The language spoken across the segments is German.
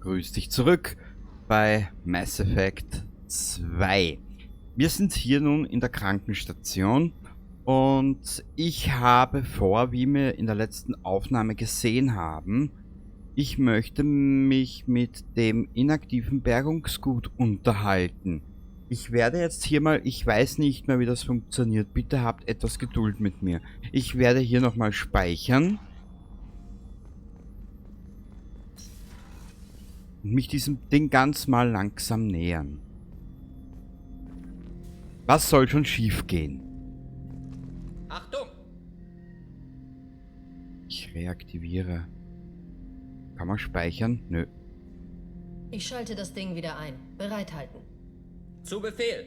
Grüß dich zurück bei Mass Effect 2. Wir sind hier nun in der Krankenstation und ich habe vor, wie wir in der letzten Aufnahme gesehen haben, ich möchte mich mit dem inaktiven Bergungsgut unterhalten. Ich werde jetzt hier mal, ich weiß nicht mehr, wie das funktioniert, bitte habt etwas Geduld mit mir. Ich werde hier nochmal speichern und mich diesem Ding ganz mal langsam nähern. Was soll schon schief gehen? Achtung! Ich reaktiviere. Kann man speichern? Nö. Ich schalte das Ding wieder ein. Bereithalten. Zu Befehl!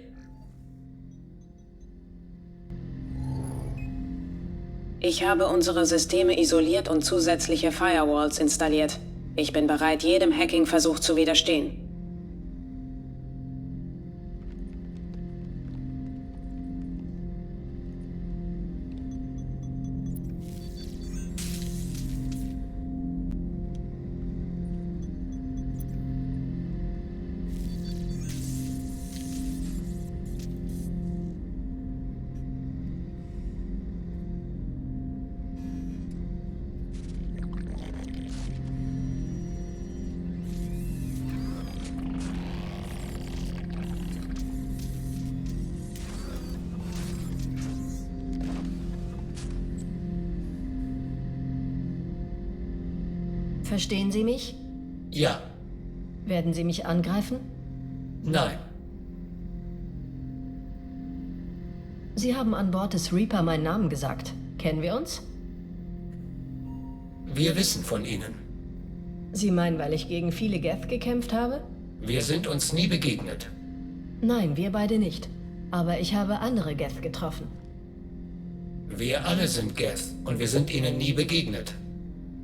Ich habe unsere Systeme isoliert und zusätzliche Firewalls installiert. Ich bin bereit, jedem Hacking-Versuch zu widerstehen. Verstehen Sie mich? Ja. Werden Sie mich angreifen? Nein. Sie haben an Bord des Reaper meinen Namen gesagt. Kennen wir uns? Wir wissen von Ihnen. Sie meinen, weil ich gegen viele Geth gekämpft habe? Wir sind uns nie begegnet. Nein, wir beide nicht. Aber ich habe andere Geth getroffen. Wir alle sind Geth und wir sind Ihnen nie begegnet.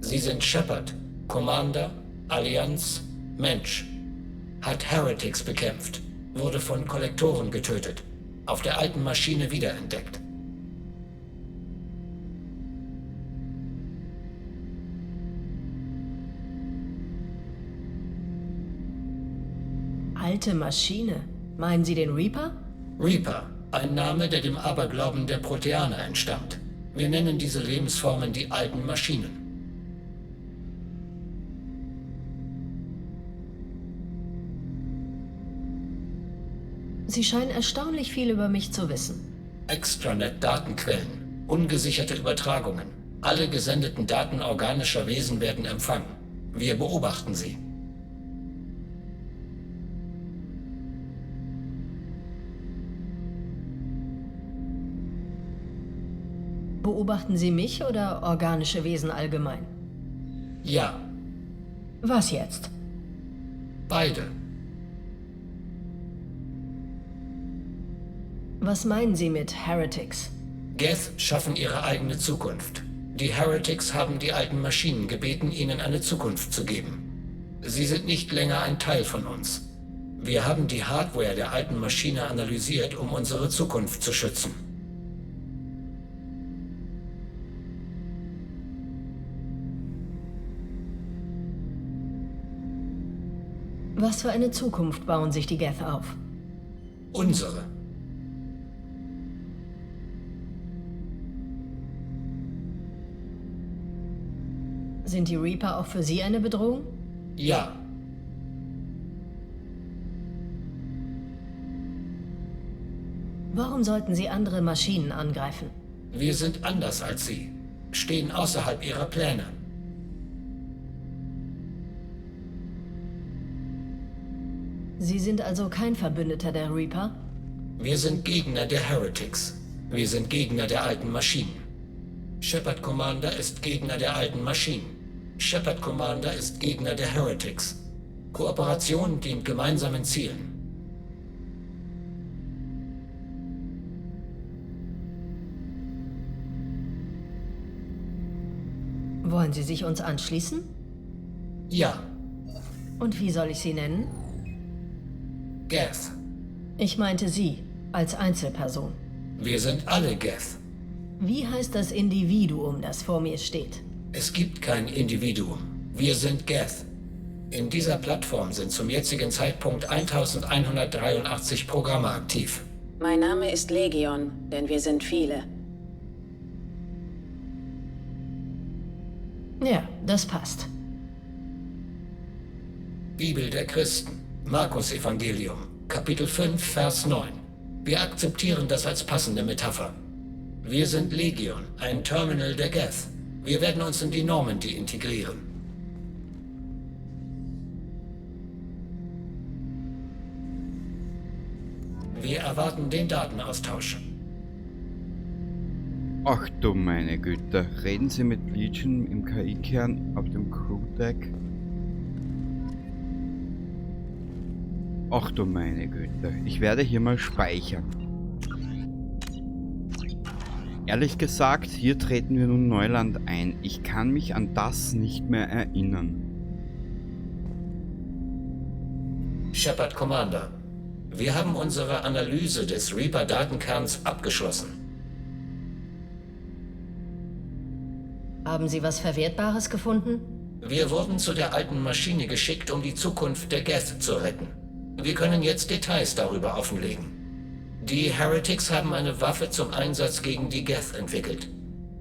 Sie sind Shepard, Commander, Allianz, Mensch. Hat Heretics bekämpft, wurde von Kollektoren getötet, auf der alten Maschine wiederentdeckt. Alte Maschine? Meinen Sie den Reaper? Reaper, ein Name, der dem Aberglauben der Proteaner entstammt. Wir nennen diese Lebensformen die alten Maschinen. Sie scheinen erstaunlich viel über mich zu wissen. Extranet-Datenquellen, ungesicherte Übertragungen. Alle gesendeten Daten organischer Wesen werden empfangen. Wir beobachten sie. Beobachten Sie mich oder organische Wesen allgemein? Ja, Was jetzt? beide. Was meinen Sie mit Heretics? Geth schaffen ihre eigene Zukunft. Die Heretics haben die alten Maschinen gebeten, ihnen eine Zukunft zu geben. Sie sind nicht länger ein Teil von uns. Wir haben die Hardware der alten Maschine analysiert, um unsere Zukunft zu schützen. Was für eine Zukunft bauen sich die Geth auf? Unsere. Sind die Reaper auch für Sie eine Bedrohung? Ja, Warum sollten Sie andere Maschinen angreifen? wir sind anders als sie. Stehen außerhalb ihrer Pläne. Sie sind also kein Verbündeter der Reaper? Wir sind Gegner der Heretics. Wir sind Gegner der alten Maschinen. Shepard Commander ist Gegner der alten Maschinen. Shepard Commander ist Gegner der Heretics. Kooperation dient gemeinsamen Zielen. Wollen Sie sich uns anschließen? Ja, Und wie soll ich Sie nennen? Geth. Ich meinte Sie, als Einzelperson. Wir sind alle Geth. Wie heißt das Individuum, das vor mir steht? Es gibt kein Individuum. Wir sind Geth. In dieser Plattform sind zum jetzigen Zeitpunkt 1183 Programme aktiv. Mein Name ist Legion, denn wir sind viele. Ja, das passt. Bibel der Christen, Markus Evangelium, Kapitel 5, Vers 9. Wir akzeptieren das als passende Metapher. Wir sind Legion, ein Terminal der Geth. Wir werden uns in die Normandy integrieren. Wir erwarten den Datenaustausch. Ach du meine Güte, reden Sie mit Legion im KI-Kern auf dem Crewdeck? Ach du meine Güte, ich werde hier mal speichern. Ehrlich gesagt, hier treten wir nun Neuland ein. Ich kann mich an das nicht mehr erinnern. Shepard Commander, wir haben unsere Analyse des Reaper-Datenkerns abgeschlossen. Haben Sie was Verwertbares gefunden? Wir wurden zu der alten Maschine geschickt, um die Zukunft der Geth zu retten. Wir können jetzt Details darüber offenlegen. Die Heretics haben eine Waffe zum Einsatz gegen die Geth entwickelt.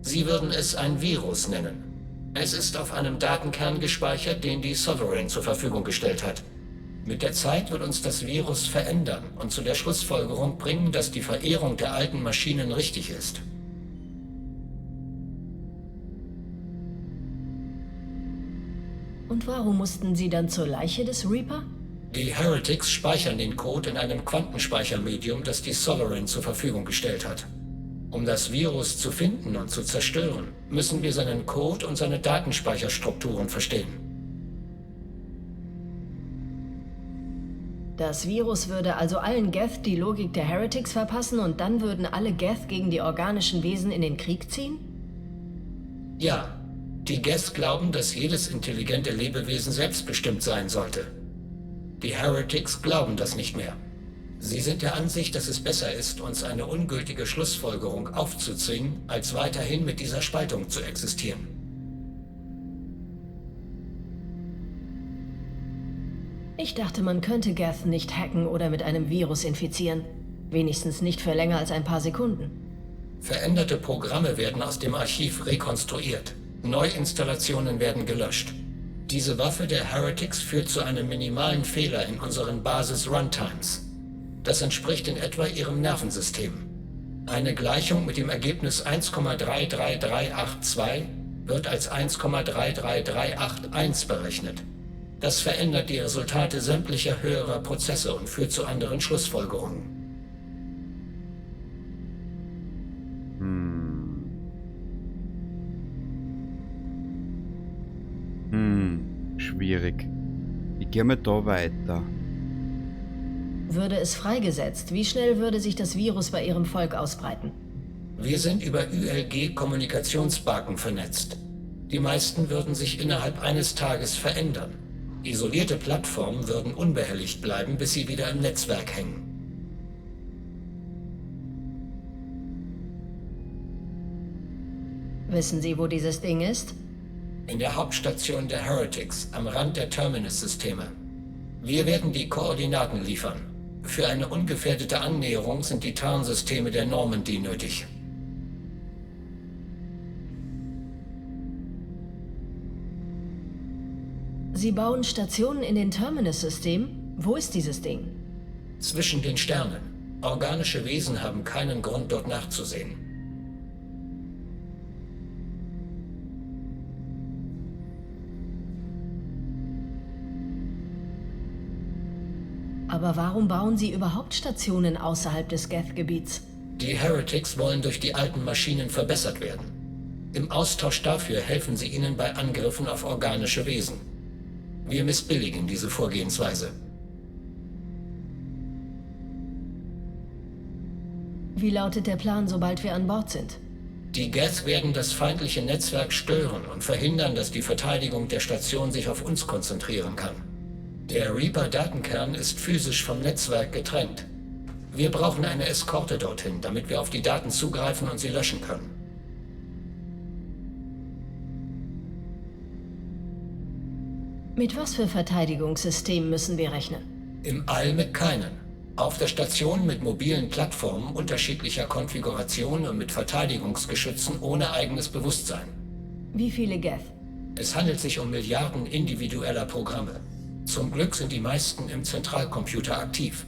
Sie würden es ein Virus nennen. Es ist auf einem Datenkern gespeichert, den die Sovereign zur Verfügung gestellt hat. Mit der Zeit wird uns das Virus verändern und zu der Schlussfolgerung bringen, dass die Verehrung der alten Maschinen richtig ist. Und warum mussten Sie dann zur Leiche des Reaper? Die Heretics speichern den Code in einem Quantenspeichermedium, das die Sovereign zur Verfügung gestellt hat. Um das Virus zu finden und zu zerstören, müssen wir seinen Code und seine Datenspeicherstrukturen verstehen. Das Virus würde also allen Geth die Logik der Heretics verpassen und dann würden alle Geth gegen die organischen Wesen in den Krieg ziehen? Ja, die Geth glauben, dass jedes intelligente Lebewesen selbstbestimmt sein sollte. Die Heretics glauben das nicht mehr. Sie sind der Ansicht, dass es besser ist, uns eine ungültige Schlussfolgerung aufzuzwingen, als weiterhin mit dieser Spaltung zu existieren. Ich dachte, man könnte Geth nicht hacken oder mit einem Virus infizieren. Wenigstens nicht für länger als ein paar Sekunden. Veränderte Programme werden aus dem Archiv rekonstruiert. Neuinstallationen werden gelöscht. Diese Waffe der Heretics führt zu einem minimalen Fehler in unseren Basis-Runtimes. Das entspricht in etwa ihrem Nervensystem. Eine Gleichung mit dem Ergebnis 1,33382 wird als 1,33381 berechnet. Das verändert die Resultate sämtlicher höherer Prozesse und führt zu anderen Schlussfolgerungen. Schwierig. Wie gehen wir da weiter? Würde es freigesetzt, wie schnell würde sich das Virus bei Ihrem Volk ausbreiten? Wir sind über ULG-Kommunikationsbarken vernetzt. Die meisten würden sich innerhalb eines Tages verändern. Isolierte Plattformen würden unbehelligt bleiben, bis sie wieder im Netzwerk hängen. Wissen Sie, wo dieses Ding ist? In der Hauptstation der Heretics, am Rand der Terminus-Systeme. Wir werden die Koordinaten liefern. Für eine ungefährdete Annäherung sind die Tarnsysteme der Normandy nötig. Sie bauen Stationen in den Terminus-Systemen? Wo ist dieses Ding? Zwischen den Sternen. Organische Wesen haben keinen Grund, dort nachzusehen. Aber warum bauen Sie überhaupt Stationen außerhalb des Geth-Gebiets? Die Heretics wollen durch die alten Maschinen verbessert werden. Im Austausch dafür helfen sie ihnen bei Angriffen auf organische Wesen. Wir missbilligen diese Vorgehensweise. Wie lautet der Plan, sobald wir an Bord sind? Die Geth werden das feindliche Netzwerk stören und verhindern, dass die Verteidigung der Station sich auf uns konzentrieren kann. Der Reaper-Datenkern ist physisch vom Netzwerk getrennt. Wir brauchen eine Eskorte dorthin, damit wir auf die Daten zugreifen und sie löschen können. Mit was für Verteidigungssystemen müssen wir rechnen? Im All mit keinen. Auf der Station mit mobilen Plattformen unterschiedlicher Konfiguration und mit Verteidigungsgeschützen ohne eigenes Bewusstsein. Wie viele Geth? Es handelt sich um Milliarden individueller Programme. Zum Glück sind die meisten im Zentralcomputer aktiv.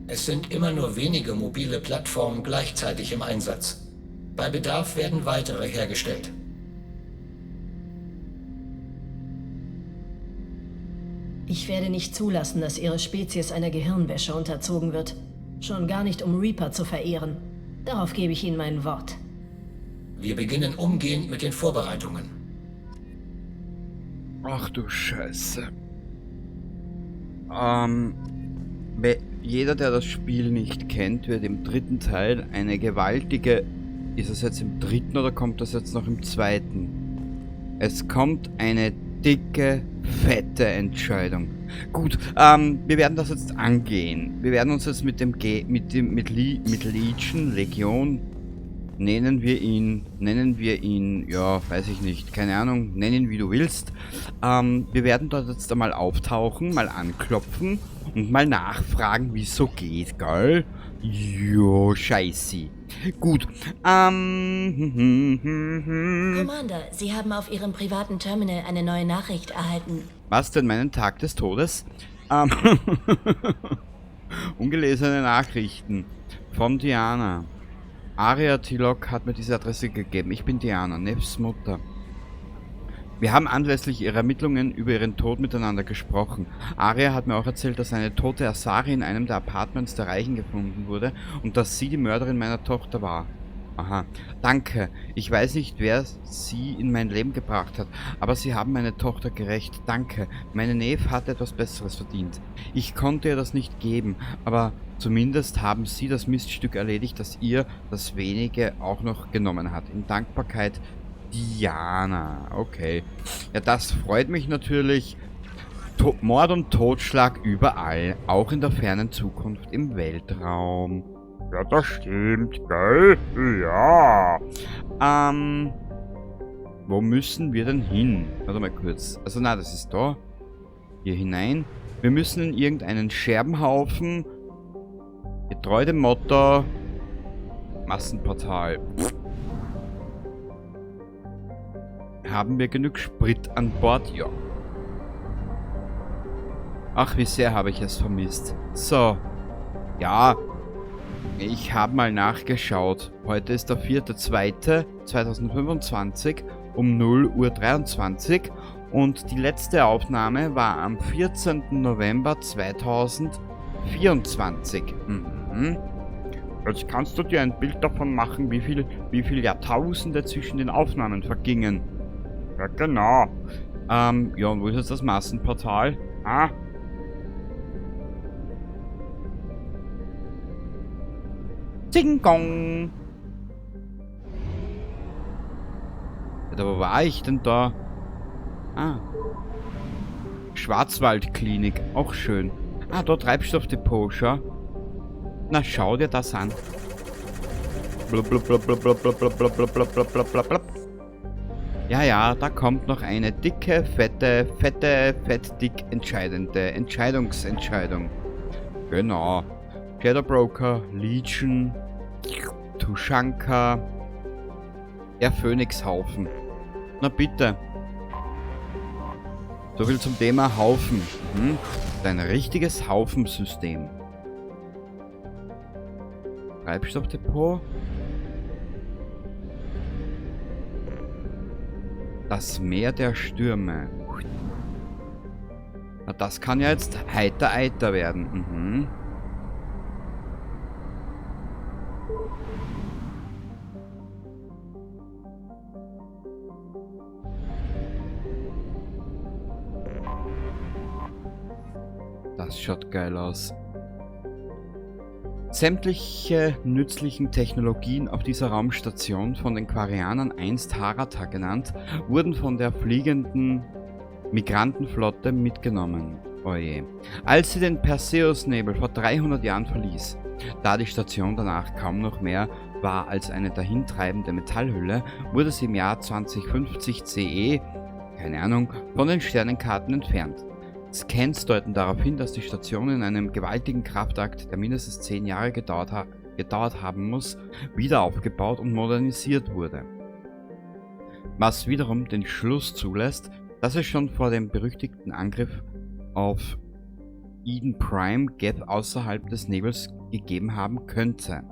Es sind immer nur wenige mobile Plattformen gleichzeitig im Einsatz. Bei Bedarf werden weitere hergestellt. Ich werde nicht zulassen, dass Ihre Spezies einer Gehirnwäsche unterzogen wird. Schon gar nicht, um Reaper zu verehren. Darauf gebe ich Ihnen mein Wort. Wir beginnen umgehend mit den Vorbereitungen. Ach du Scheiße. Jeder, der das Spiel nicht kennt, wird im dritten Teil eine gewaltige... Ist es jetzt im dritten oder kommt das jetzt noch im zweiten? Es kommt eine dicke, fette Entscheidung. Gut, wir werden das jetzt angehen. Wir werden uns jetzt mit Legion, nennen wir ihn, ja, weiß ich nicht, keine Ahnung, nenn ihn wie du willst. Wir werden dort jetzt einmal auftauchen, mal anklopfen und mal nachfragen, wie es so geht, gell? Jo, scheiße. Gut, Commander, Sie haben auf Ihrem privaten Terminal eine neue Nachricht erhalten. Was denn, meinen Tag des Todes? Ungelesene Nachrichten von Diana. Aria Tilok hat mir diese Adresse gegeben. Ich bin Diana, Nevs Mutter. Wir haben anlässlich ihrer Ermittlungen über ihren Tod miteinander gesprochen. Aria hat mir auch erzählt, dass eine tote Asari in einem der Apartments der Reichen gefunden wurde und dass sie die Mörderin meiner Tochter war. Aha, danke. Ich weiß nicht, wer sie in mein Leben gebracht hat, aber sie haben meine Tochter gerächt. Danke. Meine Neve hat etwas Besseres verdient. Ich konnte ihr das nicht geben, aber zumindest haben sie das Miststück erledigt, das ihr das Wenige auch noch genommen hat. In Dankbarkeit, Diana. Okay. Ja, das freut mich natürlich. Mord und Totschlag überall, auch in der fernen Zukunft im Weltraum. Ja, das stimmt, gell? Ja. Wo müssen wir denn hin? Warte mal kurz. Also, na, das ist da. Hier hinein. Wir müssen in irgendeinen Scherbenhaufen. Getreu dem Motto. Massenportal. Haben wir genug Sprit an Bord? Ja. Ach, wie sehr habe ich es vermisst. So. Ja. Ich habe mal nachgeschaut. Heute ist der 4.2.2025 um 0:23 Uhr und die letzte Aufnahme war am 14. November 2024. Jetzt kannst du dir ein Bild davon machen, wie viel Jahrtausende zwischen den Aufnahmen vergingen. Ja, genau. Ja, und wo ist jetzt das Massenportal? Ah. Ding Gong. Ja, wo war ich denn da? Ah. Schwarzwaldklinik, auch schön. Ah, da Treibstoffdepot, schau. Na, schau dir das an. Blub, blub, blub, blub, blub, blub, blub, blub, blub, blub, blub, blub, blub. Ja, ja, da kommt noch eine dicke, fettdick entscheidende Entscheidung. Genau. Shadow Broker, Legion, Tuschanka, der Phönixhaufen. Na bitte. So viel zum Thema Haufen. Ein richtiges Haufensystem. Treibstoffdepot. Das Meer der Stürme. Na, das kann ja jetzt heiter werden. Das schaut geil aus. Sämtliche nützlichen Technologien auf dieser Raumstation, von den Quarianern einst Harata genannt, wurden von der fliegenden Migrantenflotte mitgenommen. Oje. Als sie den Perseus-Nebel vor 300 Jahren verließ, da die Station danach kaum noch mehr war als eine dahintreibende Metallhülle, wurde sie im Jahr 2050 CE, keine Ahnung, von den Sternenkarten entfernt. Scans deuten darauf hin, dass die Station in einem gewaltigen Kraftakt, der mindestens 10 Jahre gedauert haben muss, wieder aufgebaut und modernisiert wurde. Was wiederum den Schluss zulässt, dass es schon vor dem berüchtigten Angriff auf Eden Prime Geth außerhalb des Nebels gegeben haben könnte.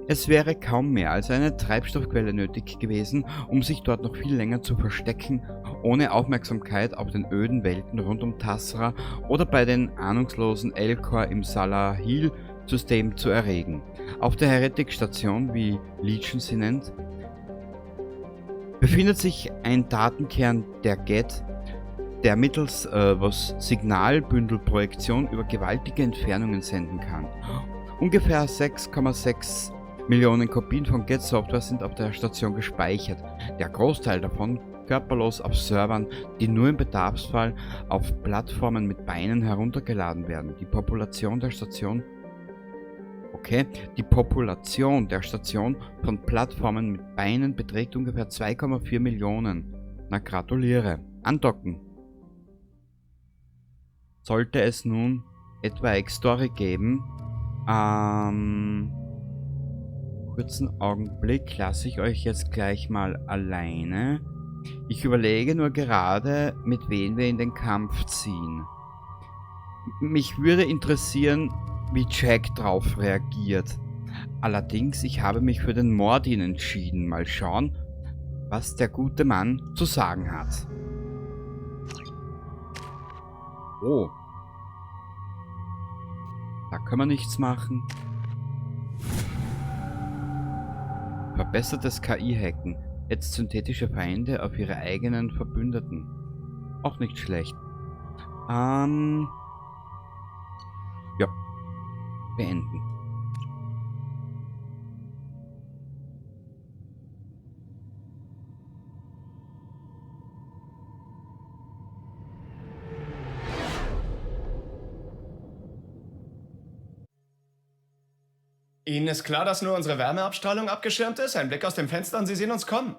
Es wäre kaum mehr als eine Treibstoffquelle nötig gewesen, um sich dort noch viel länger zu verstecken, ohne Aufmerksamkeit auf den öden Welten rund um Tassra oder bei den ahnungslosen Elcor im Salahil-System zu erregen. Auf der Heretic-Station, wie Legion sie nennt, befindet sich ein Datenkern der Geth, der mittels Signalbündelprojektion über gewaltige Entfernungen senden kann. Ungefähr 6,6 Millionen Kopien von Geth Software sind auf der Station gespeichert, der Großteil davon körperlos auf Servern, die nur im Bedarfsfall auf Plattformen mit Beinen heruntergeladen werden. Die Population der Station von Plattformen mit Beinen beträgt ungefähr 2,4 Millionen. Na, gratuliere. Andocken. Sollte es nun etwaige Story geben, kurzen Augenblick, lasse ich euch jetzt gleich mal alleine. Ich überlege nur gerade, mit wem wir in den Kampf ziehen. Mich würde interessieren, wie Jack drauf reagiert. Allerdings, ich habe mich für den Mordin entschieden. Mal schauen, was der gute Mann zu sagen hat. Oh. Da kann man nichts machen. Verbessertes KI-Hacken. Jetzt synthetische Feinde auf ihre eigenen Verbündeten. Auch nicht schlecht. Ja. Beenden. Ihnen ist klar, dass nur unsere Wärmeabstrahlung abgeschirmt ist? Ein Blick aus dem Fenster und Sie sehen uns kommen.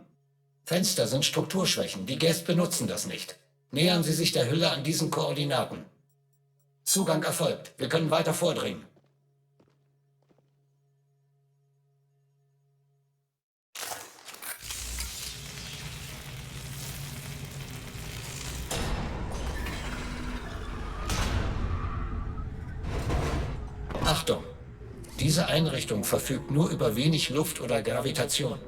Fenster sind Strukturschwächen. Die Geth benutzen das nicht. Nähern Sie sich der Hülle an diesen Koordinaten. Zugang erfolgt. Wir können weiter vordringen. Achtung! Diese Einrichtung verfügt nur über wenig Luft oder Gravitation.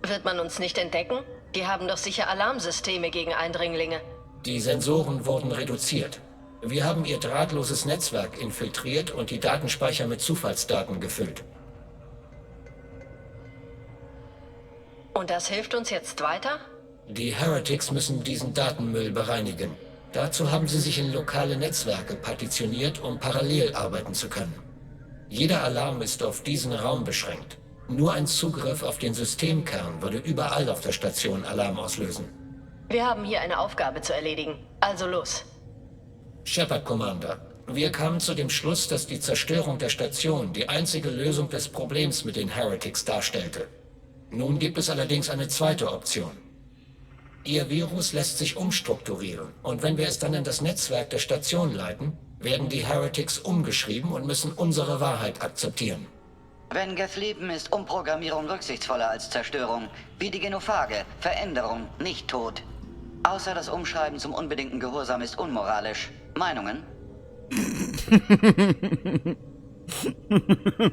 Wird man uns nicht entdecken? Die haben doch sicher Alarmsysteme gegen Eindringlinge. Die Sensoren wurden reduziert. Wir haben ihr drahtloses Netzwerk infiltriert und die Datenspeicher mit Zufallsdaten gefüllt. Und das hilft uns jetzt weiter? Die Heretics müssen diesen Datenmüll bereinigen. Dazu haben sie sich in lokale Netzwerke partitioniert, um parallel arbeiten zu können. Jeder Alarm ist auf diesen Raum beschränkt. Nur ein Zugriff auf den Systemkern würde überall auf der Station Alarm auslösen. Wir haben hier eine Aufgabe zu erledigen. Also los. Shepard, Commander. Wir kamen zu dem Schluss, dass die Zerstörung der Station die einzige Lösung des Problems mit den Heretics darstellte. Nun gibt es allerdings eine zweite Option. Ihr Virus lässt sich umstrukturieren und wenn wir es dann in das Netzwerk der Station leiten, werden die Heretics umgeschrieben und müssen unsere Wahrheit akzeptieren. Wenn Geth leben, ist Umprogrammierung rücksichtsvoller als Zerstörung. Wie die Genophage, Veränderung, nicht Tod. Außer das Umschreiben zum unbedingten Gehorsam ist unmoralisch. Meinungen?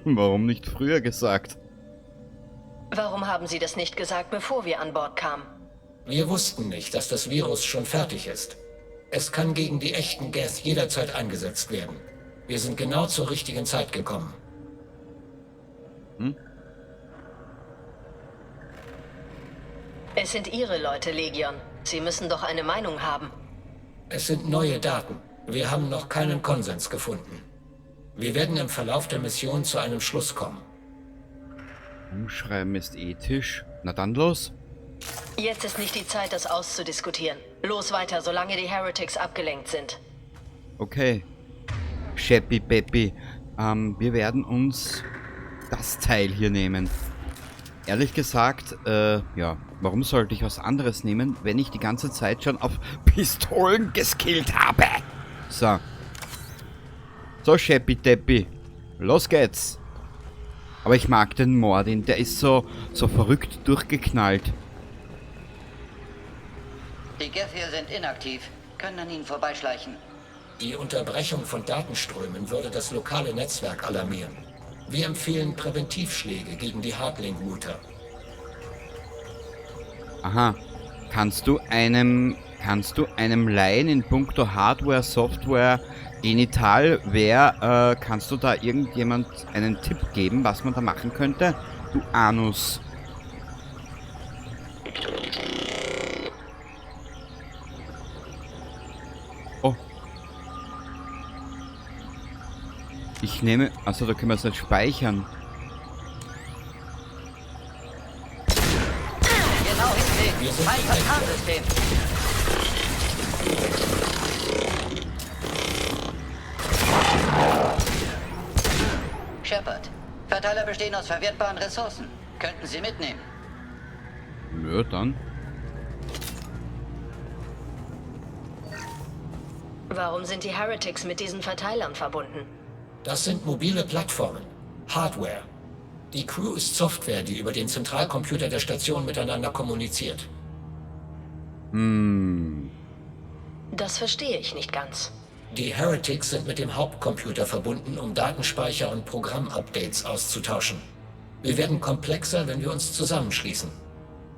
Warum nicht früher gesagt? Warum haben Sie das nicht gesagt, bevor wir an Bord kamen? Wir wussten nicht, dass das Virus schon fertig ist. Es kann gegen die echten Geth jederzeit eingesetzt werden. Wir sind genau zur richtigen Zeit gekommen. Es sind Ihre Leute, Legion. Sie müssen doch eine Meinung haben. Es sind neue Daten. Wir haben noch keinen Konsens gefunden. Wir werden im Verlauf der Mission zu einem Schluss kommen. Umschreiben ist ethisch. Na dann los. Jetzt ist nicht die Zeit, das auszudiskutieren. Los weiter, solange die Heretics abgelenkt sind. Okay. Sheppy Peppy. Wir werden uns das Teil hier nehmen. ehrlich gesagt, ja, warum sollte ich was anderes nehmen, wenn ich die ganze Zeit schon auf Pistolen geskillt habe? So. So, Scheppi-Teppi. Los geht's. Aber ich mag den Mordin, der ist so verrückt durchgeknallt. Die Geth hier sind inaktiv, können an ihnen vorbeischleichen. Die Unterbrechung von Datenströmen würde das lokale Netzwerk alarmieren. Wir empfehlen Präventivschläge gegen die Hardlink-Router. Aha. Kannst du einem Laien in puncto Hardware, Software, Genitalware, kannst du da irgendjemand einen Tipp geben, was man da machen könnte? Du Anus. Oh. Ich nehme... Achso, da können wir es nicht speichern. Genau hinlegen. Wir sind Mein inaktiv. Verteinsystem. Shepard, Verteiler bestehen aus verwertbaren Ressourcen. Könnten Sie mitnehmen? Nö, dann. Warum sind die Heretics mit diesen Verteilern verbunden? Das sind mobile Plattformen. Hardware. Die Crew ist Software, die über den Zentralcomputer der Station miteinander kommuniziert. Das verstehe ich nicht ganz. Die Heretics sind mit dem Hauptcomputer verbunden, um Datenspeicher und Programmupdates auszutauschen. Wir werden komplexer, wenn wir uns zusammenschließen.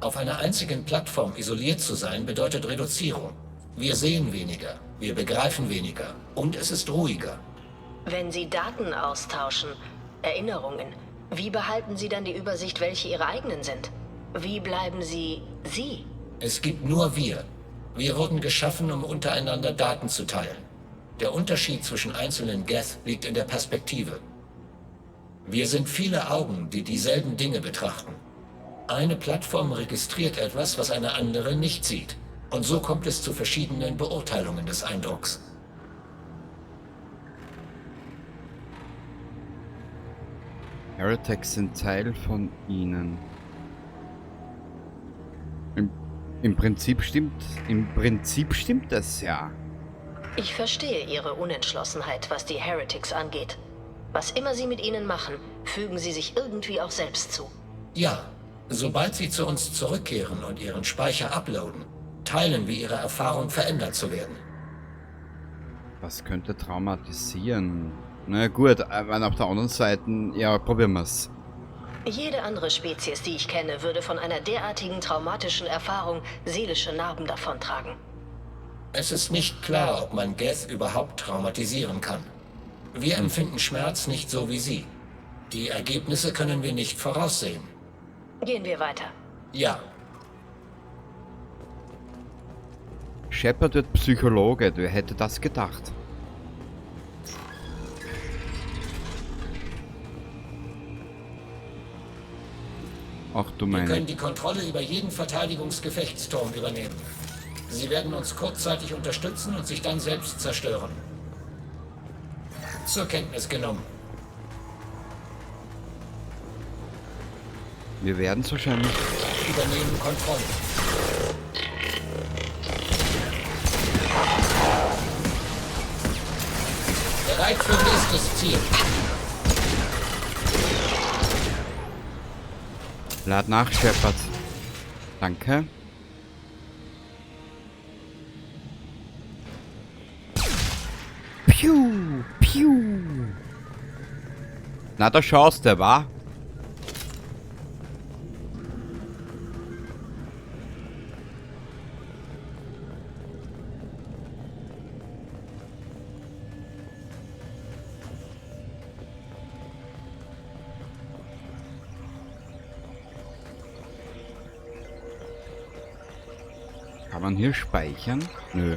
Auf einer einzigen Plattform isoliert zu sein, bedeutet Reduzierung. Wir sehen weniger, wir begreifen weniger und es ist ruhiger. Wenn Sie Daten austauschen, Erinnerungen, wie behalten Sie dann die Übersicht, welche Ihre eigenen sind? Wie bleiben Sie Sie? Es gibt nur wir. Wir wurden geschaffen, um untereinander Daten zu teilen. Der Unterschied zwischen einzelnen Geth liegt in der Perspektive. Wir sind viele Augen, die dieselben Dinge betrachten. Eine Plattform registriert etwas, was eine andere nicht sieht. Und so kommt es zu verschiedenen Beurteilungen des Eindrucks. Heretics sind Teil von ihnen. Im Prinzip stimmt das ja. Ich verstehe Ihre Unentschlossenheit, was die Heretics angeht. Was immer Sie mit ihnen machen, fügen Sie sich irgendwie auch selbst zu. Ja, sobald sie zu uns zurückkehren und ihren Speicher uploaden, teilen wir ihre Erfahrung, verändert zu werden. Was könnte traumatisieren? Na gut, aber auf der anderen Seite, ja, probieren wir's. Jede andere Spezies, die ich kenne, würde von einer derartigen traumatischen Erfahrung seelische Narben davontragen. Es ist nicht klar, ob man Geth überhaupt traumatisieren kann. Wir empfinden Schmerz nicht so wie sie. Die Ergebnisse können wir nicht voraussehen. Gehen wir weiter. Ja, Shepard wird Psychologe, wer hätte das gedacht? Ach du wir können meine... die Kontrolle über jeden Verteidigungsgefechtsturm übernehmen. Sie werden uns kurzzeitig unterstützen und sich dann selbst zerstören. Zur Kenntnis genommen. Wir werden es wahrscheinlich... Übernehmen Kontrolle. Bereit für nächstes Ziel. Lad nach, Shepard. Danke. Piu, piu. Na, da schaust du, wa? Kann man hier speichern? Nö.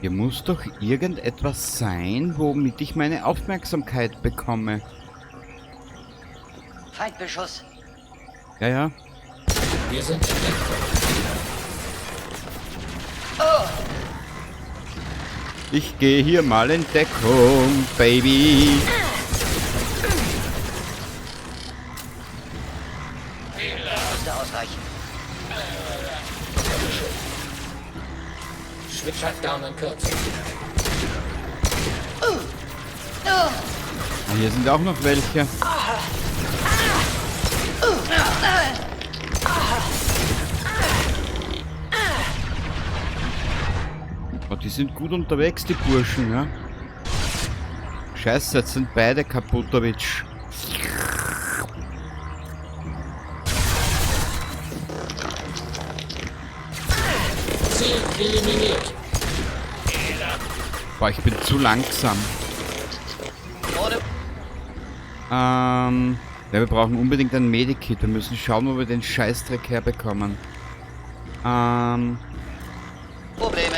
Hier muss doch irgendetwas sein, womit ich meine Aufmerksamkeit bekomme. Feindbeschuss. Ja, ja. Wir sind entdeckt worden. Ich gehe hier mal in Deckung, Baby. Müsste ausreichen. Switch down in Kürze. Ah, hier sind auch noch welche. Oh, die sind gut unterwegs, die Burschen, ja. Scheiße, jetzt sind beide Kaputowitsch. Ziel eliminiert. Boah, ich bin zu langsam. Ja, wir brauchen unbedingt ein Medikit. Wir müssen schauen, wo wir den Scheißdreck herbekommen. Probleme.